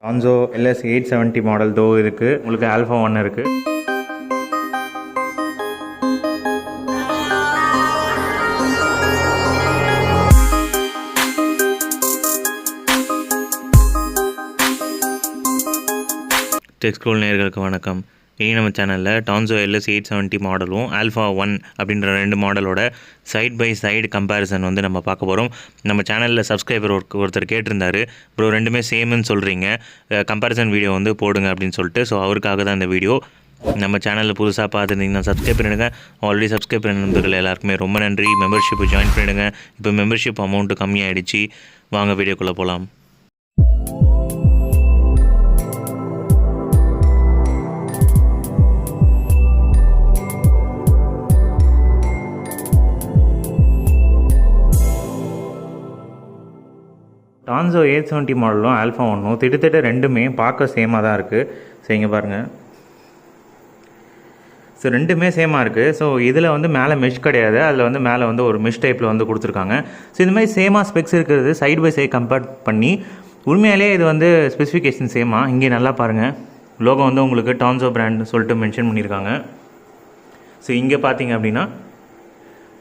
டான்சோ LS 870 model தோ இருக்குது. உங்களுக்கு ஆல்ஃபா 1 இருக்குது. டெக் ஸ்க்ரோல் நேயர்களுக்கு வணக்கம். இனி நம்ம சேனலில் டான்சோ LS 870 மாடலும் ஆல்ஃபா 1 அப்படின்ற 2 மாடலோட சைட் பை சைடு கம்பேரிசன் வந்து நம்ம பார்க்க போகிறோம். நம்ம சேனலில் சப்ஸ்கிரைபர் ஒருத்தர் கேட்டிருந்தாரு, ப்ரோ ரெண்டுமே சேம்னு சொல்கிறீங்க, கம்பேரிசன் வீடியோ வந்து போடுங்க அப்படின்னு சொல்லிட்டு. ஸோ அவருக்காக தான் இந்த வீடியோ. நம்ம சேனலில் புதுசாக பார்த்துருந்தீங்கன்னா சப்ஸ்கிரைப் பண்ணிடுங்க. ஆல்ரெடி சப்ஸ்கிரைப் பண்ண நண்பர்கள் எல்லாருக்குமே ரொம்ப நன்றி. மெம்பர்ஷிப்பு ஜாயின் பண்ணிவிடுங்க. இப்போ மெம்பர்ஷிப் அமௌண்ட்டு கம்மியாகிடுச்சு. வாங்க வீடியோக்குள்ளே போகலாம். டான்சோ 870 மாடலும் ஆல்ஃபா 1 திட்டத்தட்ட ரெண்டுமே பார்க்க சேமாக தான் இருக்குது. ஸோ இங்கே பாருங்கள். ஸோ ரெண்டுமே சேமாக இருக்குது. ஸோ இதில் வந்து மேலே மெஷ் கிடையாது, அதில் வந்து மேலே வந்து ஒரு மெஷ் டைப்பில் வந்து கொடுத்துருக்காங்க. ஸோ இந்த மாதிரி சேமாக ஸ்பெக்ஸ் இருக்கிறது சைடு பை சைடு கம்பேர் பண்ணி உண்மையாலே இது வந்து ஸ்பெசிஃபிகேஷன் சேமாக. இங்கே நல்லா பாருங்கள், லோகோ வந்து உங்களுக்கு டான்சோ பிராண்ட் சொல்லிட்டு மென்ஷன் பண்ணியிருக்காங்க. ஸோ இங்கே பார்த்தீங்க அப்படின்னா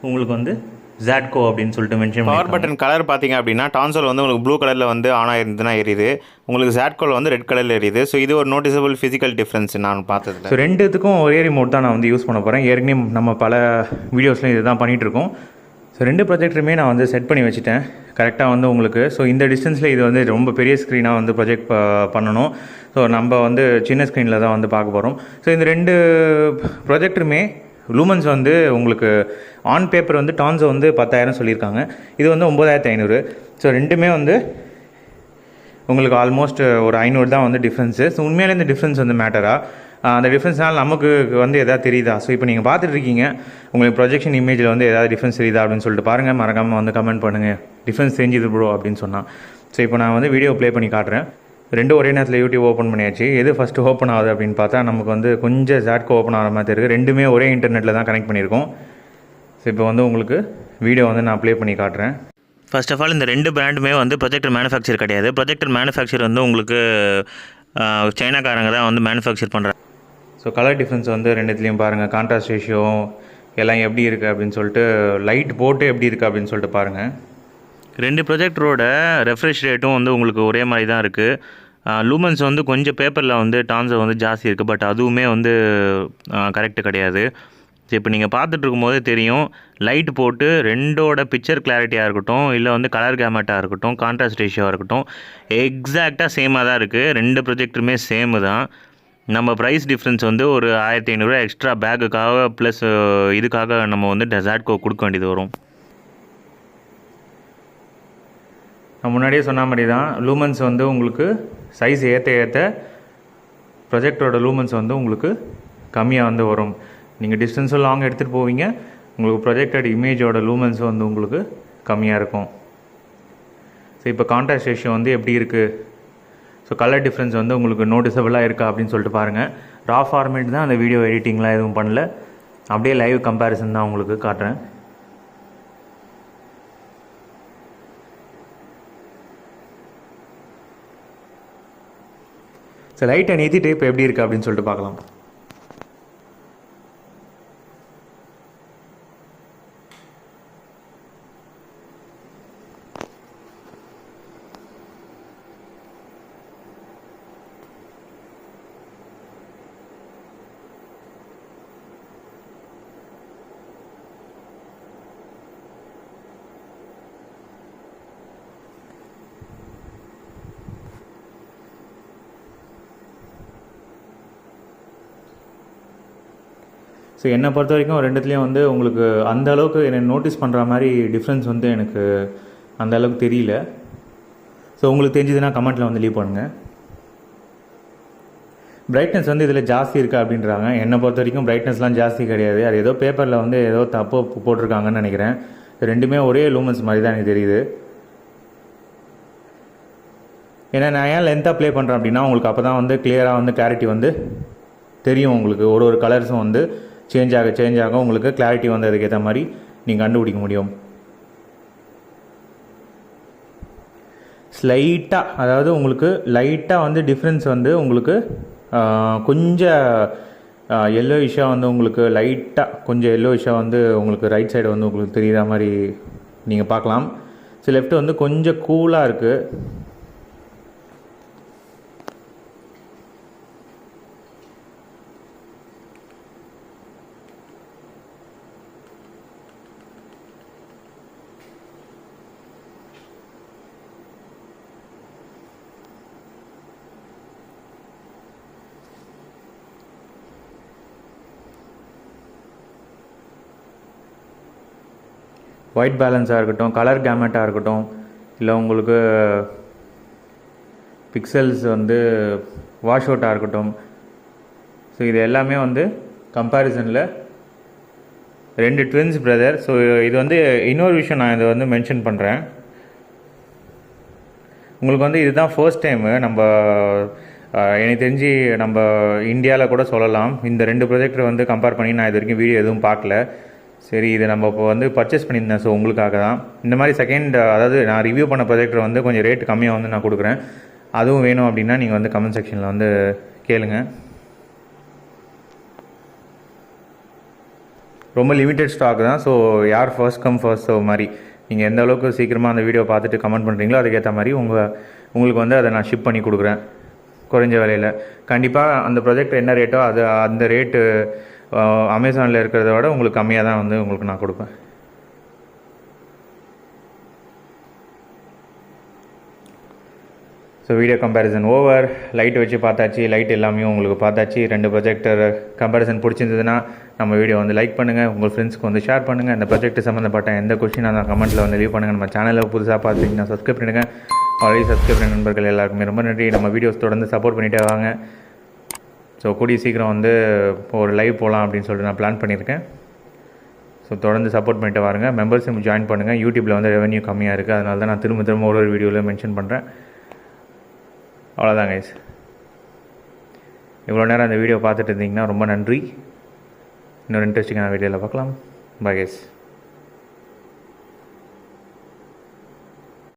உங்களுக்கு வந்து ஜாட்கோ அப்படின்னு சொல்லிட்டு மென்ஷன். பவர் பட்டன் கலர் பார்த்தீங்க அப்படின்னா டான்சோல் வந்து உங்களுக்கு ப்ளூ கலரில் வந்து ஆன் ஆயிருந்துன்னா எரியுது, உங்களுக்கு ஜாட்கோவில் வந்து ரெட் கலரில் எரியுது. ஸோ இது ஒரு நோட்டிசபிள் ஃபிசிக்கல் டிஃப்ரென்ஸ் நான் பார்த்தது. ஸோ ரெண்டுத்துக்கும் ஒரே ரிமோட் தான் நான் வந்து யூஸ் பண்ண போகிறேன். ஏற்கனவே நம்ம பல வீடியோஸ்லையும் இது தான் பண்ணிகிட்ருக்கோம். ஸோ ரெண்டு ப்ரொஜெக்டருமே நான் வந்து செட் பண்ணி வச்சுட்டேன் கரெக்டாக வந்து உங்களுக்கு. ஸோ இந்த டிஸ்டன்ஸில் இது வந்து ரொம்ப பெரிய ஸ்க்ரீனாக வந்து ப்ரொஜெக்ட் பண்ணணும். ஸோ நம்ம வந்து சின்ன ஸ்க்ரீனில் தான் வந்து பார்க்க போகிறோம். ஸோ இந்த ரெண்டு ப்ரொஜெக்டருமே லூமன்ஸ் வந்து உங்களுக்கு ஆன் பேப்பர் வந்து டான்சோ வந்து 10,000 சொல்லியிருக்காங்க, இது வந்து 9,500. ஸோ ரெண்டுமே வந்து உங்களுக்கு ஆல்மோஸ்ட் ஒரு 500 தான் வந்து டிஃப்ரென்ஸு. ஸோ உண்மையிலே இந்த டிஃப்ரென்ஸ் வந்து மேட்டராக அந்த டிஃப்ரென்ஸ்னால் நமக்கு வந்து எதாவது தெரியுதா? ஸோ இப்போ நீங்கள் பார்த்துட்ருக்கீங்க, உங்களுக்கு ப்ரொஜெக்ஷன் இமேஜில் வந்து எதாவது டிஃப்ரென்ஸ் தெரியுதா அப்படின்னு சொல்லிட்டு பாருங்கள். மறக்காமல் வந்து கமெண்ட் பண்ணுங்கள், டிஃப்ரென்ஸ் தெரிஞ்சுது ப்ரோ அப்படின்னு சொன்னால். ஸோ இப்போ நான் வந்து வீடியோ ப்ளே பண்ணி காட்டுறேன். ரெண்டும் ஒரே நேரத்தில் யூடியூப் ஓப்பன் பண்ணியாச்சு. எது ஃபஸ்ட்டு ஓப்பன் ஆகுது அப்படின்னு பார்த்தா நமக்கு வந்து கொஞ்சம் ஜாட்கோ ஓப்பன் ஆகிற மாதிரி இருக்குது. ரெண்டுமே ஒரே இன்டர்நெட்டில் தான் கனெக்ட் பண்ணியிருக்கோம். ஸோ இப்போ வந்து உங்களுக்கு வீடியோ வந்து நான் ப்ளே பண்ணி காட்டுறேன். ஃபர்ஸ்ட் ஆஃப் ஆல் இந்த ரெண்டு பிராண்டுமே வந்து ப்ரொஜெக்டர் மேனுஃபேக்சர் கிடையாது. ப்ரொஜெக்டர் மேனுஃபேக்சர் வந்து உங்களுக்கு சைனாக்காரங்க தான் வந்து மேனுஃபேக்சர் பண்ணுறாங்க. ஸோ கலர் டிஃப்ரென்ஸ் வந்து ரெண்டுத்துலேயும் பாருங்கள், கான்ட்ராஸ்ட் ரேஷியோ எல்லாம் எப்படி இருக்குது அப்படின்னு சொல்லிட்டு, லைட் போட்டு எப்படி இருக்குது அப்படின்னு சொல்லிட்டு பாருங்கள். ரெண்டு ப்ரொஜெக்டரோட ரெஃப்ரெஷ் ரேட்டும் வந்து உங்களுக்கு ஒரே மாதிரி தான் இருக்குது. லூமன்ஸ் வந்து கொஞ்சம் பேப்பரில் வந்து டான்சோ வந்து ஜாஸ்தி இருக்குது, பட் அதுவுமே வந்து கரெக்டு கிடையாது. இப்போ நீங்கள் பார்த்துட்டு இருக்கும்போதே தெரியும், லைட் போட்டு ரெண்டோட பிக்சர் கிளாரிட்டியாக இருக்கட்டும், இல்லை வந்து கலர் கேமட்டாக இருக்கட்டும், கான்ட்ராஸ்ட் ரேஷியோவாக இருக்கட்டும், எக்ஸாக்டாக சேமாக தான் இருக்குது. ரெண்டு ப்ரொஜெக்டருமே சேமு தான். நம்ம ப்ரைஸ் டிஃப்ரென்ஸ் வந்து ஒரு 1,500 எக்ஸ்ட்ரா பேக்குக்காக ப்ளஸ் இதுக்காக நம்ம வந்து ஜாட்கோ கொடுக்க வேண்டியது வரும். நான் முன்னாடியே சொன்ன மாதிரி தான், லூமன்ஸ் வந்து உங்களுக்கு சைஸ் ஏற்ற ப்ரொஜெக்டரோட லூமன்ஸ் வந்து உங்களுக்கு கம்மியாக வந்து வரும். நீங்கள் டிஸ்டன்ஸும் லாங் எடுத்துகிட்டு போவீங்க, உங்களுக்கு ப்ரொஜெக்டட் இமேஜோட லூமன்ஸ் வந்து உங்களுக்கு கம்மியாக இருக்கும். ஸோ இப்போ கான்ட்ராஸ்ட் ரேஷியோ வந்து எப்படி இருக்குது, ஸோ கலர் டிஃப்ரென்ஸ் வந்து உங்களுக்கு நோட்டிசபிளாக இருக்கா அப்படின்னு சொல்லிட்டு பாருங்கள். ரா ஃபார்மேட் தான், அந்த வீடியோ எடிட்டிங்லாம் எதுவும் பண்ணல, அப்படியே லைவ் கம்பேரிசன் தான் உங்களுக்கு காட்டுறேன். ஸோ லைட்டை நிறுத்திட்டு இப்போ எப்படி இருக்குது அப்படின்னு சொல்லிட்டு பார்க்கலாம். ஸோ என்னை பொறுத்த வரைக்கும் ரெண்டுத்துலேயும் வந்து உங்களுக்கு அந்த அளவுக்கு என்னை நோட்டீஸ் பண்ணுற மாதிரி டிஃப்ரென்ஸ் வந்து எனக்கு அந்த அளவுக்கு தெரியல. ஸோ உங்களுக்கு தெரிஞ்சதுன்னா கமெண்ட்டில் வந்து லீவ் பண்ணுங்கள். பிரைட்னஸ் வந்து இதில் ஜாஸ்தி இருக்கா அப்படின்றாங்க. என்னை பொறுத்த வரைக்கும் பிரைட்னஸ்லாம் ஜாஸ்தி கிடையாது. அது ஏதோ பேப்பரில் வந்து ஏதோ தப்பு போட்டிருக்காங்கன்னு நினைக்கிறேன். ரெண்டுமே ஒரே லூமன்ஸ் மாதிரி தான் எனக்கு தெரியுது. ஏன்னா நான் ஏன் லென்த்தாக ப்ளே பண்ணுறேன் அப்படின்னா, உங்களுக்கு அப்போ தான் வந்து கிளியராக வந்து கிளாரிட்டி வந்து தெரியும். உங்களுக்கு ஒரு கலர்ஸும் வந்து சேஞ்ச் ஆக உங்களுக்கு கிளாரிட்டி வந்து அதுக்கேற்ற மாதிரி நீங்கள் கண்டுபிடிக்க முடியும். ஸ்லைட்டாக, அதாவது உங்களுக்கு லைட்டாக வந்து டிஃப்ரென்ஸ் வந்து உங்களுக்கு கொஞ்சம் எல்லோயிஷாக வந்து உங்களுக்கு லைட்டாக கொஞ்சம் எல்லோயிஷாக வந்து உங்களுக்கு ரைட் சைடு வந்து உங்களுக்கு தெரிகிற மாதிரி நீங்கள் பார்க்கலாம். ஸோ லெஃப்ட் வந்து கொஞ்சம் கூலாக இருக்குது. ஒயிட் பேலன்ஸாக இருக்கட்டும், கலர் கேமெட்டாக இருக்கட்டும், இல்லை உங்களுக்கு பிக்சல்ஸ் வந்து வாஷ் அவுட்டாக இருக்கட்டும், ஸோ இது எல்லாமே வந்து கம்பேரிசனில் 2 ட்வின்ஸ் பிரதர். ஸோ இது வந்து இன்னொரு விஷயம் நான் இதை வந்து மென்ஷன் பண்ணுறேன். உங்களுக்கு வந்து இதுதான் ஃபர்ஸ்ட் டைமு நம்ம எனக்கு தெரிஞ்சு நம்ம இந்தியாவில் கூட சொல்லலாம், இந்த 2 ப்ரொஜெக்டர் வந்து கம்பேர் பண்ணி நான் இது வரைக்கும் வீடியோ எதுவும் பார்க்கல. சரி, இது நம்ம இப்போ வந்து பர்ச்சேஸ் பண்ணியிருந்தேன். ஸோ உங்களுக்காக தான் இந்த மாதிரி செகண்ட், அதாவது நான் ரிவ்யூ பண்ண ப்ரொஜெக்டர் வந்து கொஞ்சம் ரேட் கம்மியாக வந்து நான் கொடுக்குறேன். அதுவும் வேணும் அப்படின்னா நீங்கள் வந்து கமெண்ட் செக்ஷனில் வந்து கேளுங்க. ரொம்ப லிமிட்டட் ஸ்டாக் தான். ஸோ யார் ஃபர்ஸ்ட் கம் ஃபர்ஸ்ட் ஸோ மாதிரி நீங்கள் எந்த அளவுக்கு சீக்கிரமாக அந்த வீடியோ பார்த்துட்டு கமெண்ட் பண்ணுறீங்களோ அதுக்கேற்ற மாதிரி உங்களுக்கு வந்து அதை நான் ஷிப் பண்ணி கொடுக்குறேன் குறைஞ்ச விலையில். கண்டிப்பாக அந்த ப்ரொஜெக்ட் என்ன ரேட்டோ அது அந்த ரேட்டு அமேசானில் இருக்கிறத விட உங்களுக்கு கம்மியாக தான் வந்து உங்களுக்கு நான் கொடுப்பேன். So video comparison over. Light வச்சு பார்த்தாச்சு, லைட் எல்லாமே உங்களுக்கு பார்த்தாச்சு. 2 ப்ரொஜெக்டர் கம்பேரிசன் பிடிச்சிருந்ததுன்னா நம்ம வீடியோ வந்து லைக் பண்ணுங்கள், உங்கள் ஃப்ரெண்ட்ஸ்க்கு வந்து ஷேர் பண்ணுங்கள். இந்த ப்ரொஜெக்ட் சம்மந்தப்பட்ட எந்த கொஸ்டின் அந்த கமெண்ட்டில் வந்து லீவ் பண்ணுங்கள். நம்ம சேனலில் புதுசாக பார்த்துட்டிங்கன்னா சப்ஸ்கிரைப் பண்ணிடுங்க. ஆல்ரெடி சப்ஸ்கிரைப் பண்ண நண்பர்கள் எல்லாருக்குமே ரொம்ப நன்றி. நம்ம வீடியோஸ் தொடர்ந்து சப்போர்ட் பண்ணிகிட்டே வாங்க. ஸோ கூடிய சீக்கிரம் வந்து ஒரு லைவ் போகலாம் அப்படின்னு சொல்லிட்டு நான் பிளான் பண்ணியிருக்கேன். ஸோ தொடர்ந்து சப்போர்ட் பண்ணிட்டு வாருங்க. மெம்பர்ஸும் ஜாயின் பண்ணுங்கள். யூடியூப்பில் வந்து ரெவன்யூ கம்மியாக இருக்குது, அதனால தான் நான் திரும்ப ஒரு வீடியோவில் மென்ஷன் பண்ணுறேன். அவ்வளோதான் கைஸ். இவ்வளோ நேரம் அந்த வீடியோ பார்த்துட்டு இருந்தீங்கன்னா ரொம்ப நன்றி. இன்னொரு இன்ட்ரெஸ்டிங்கான வீடியோவில் பார்க்கலாம். Bye guys.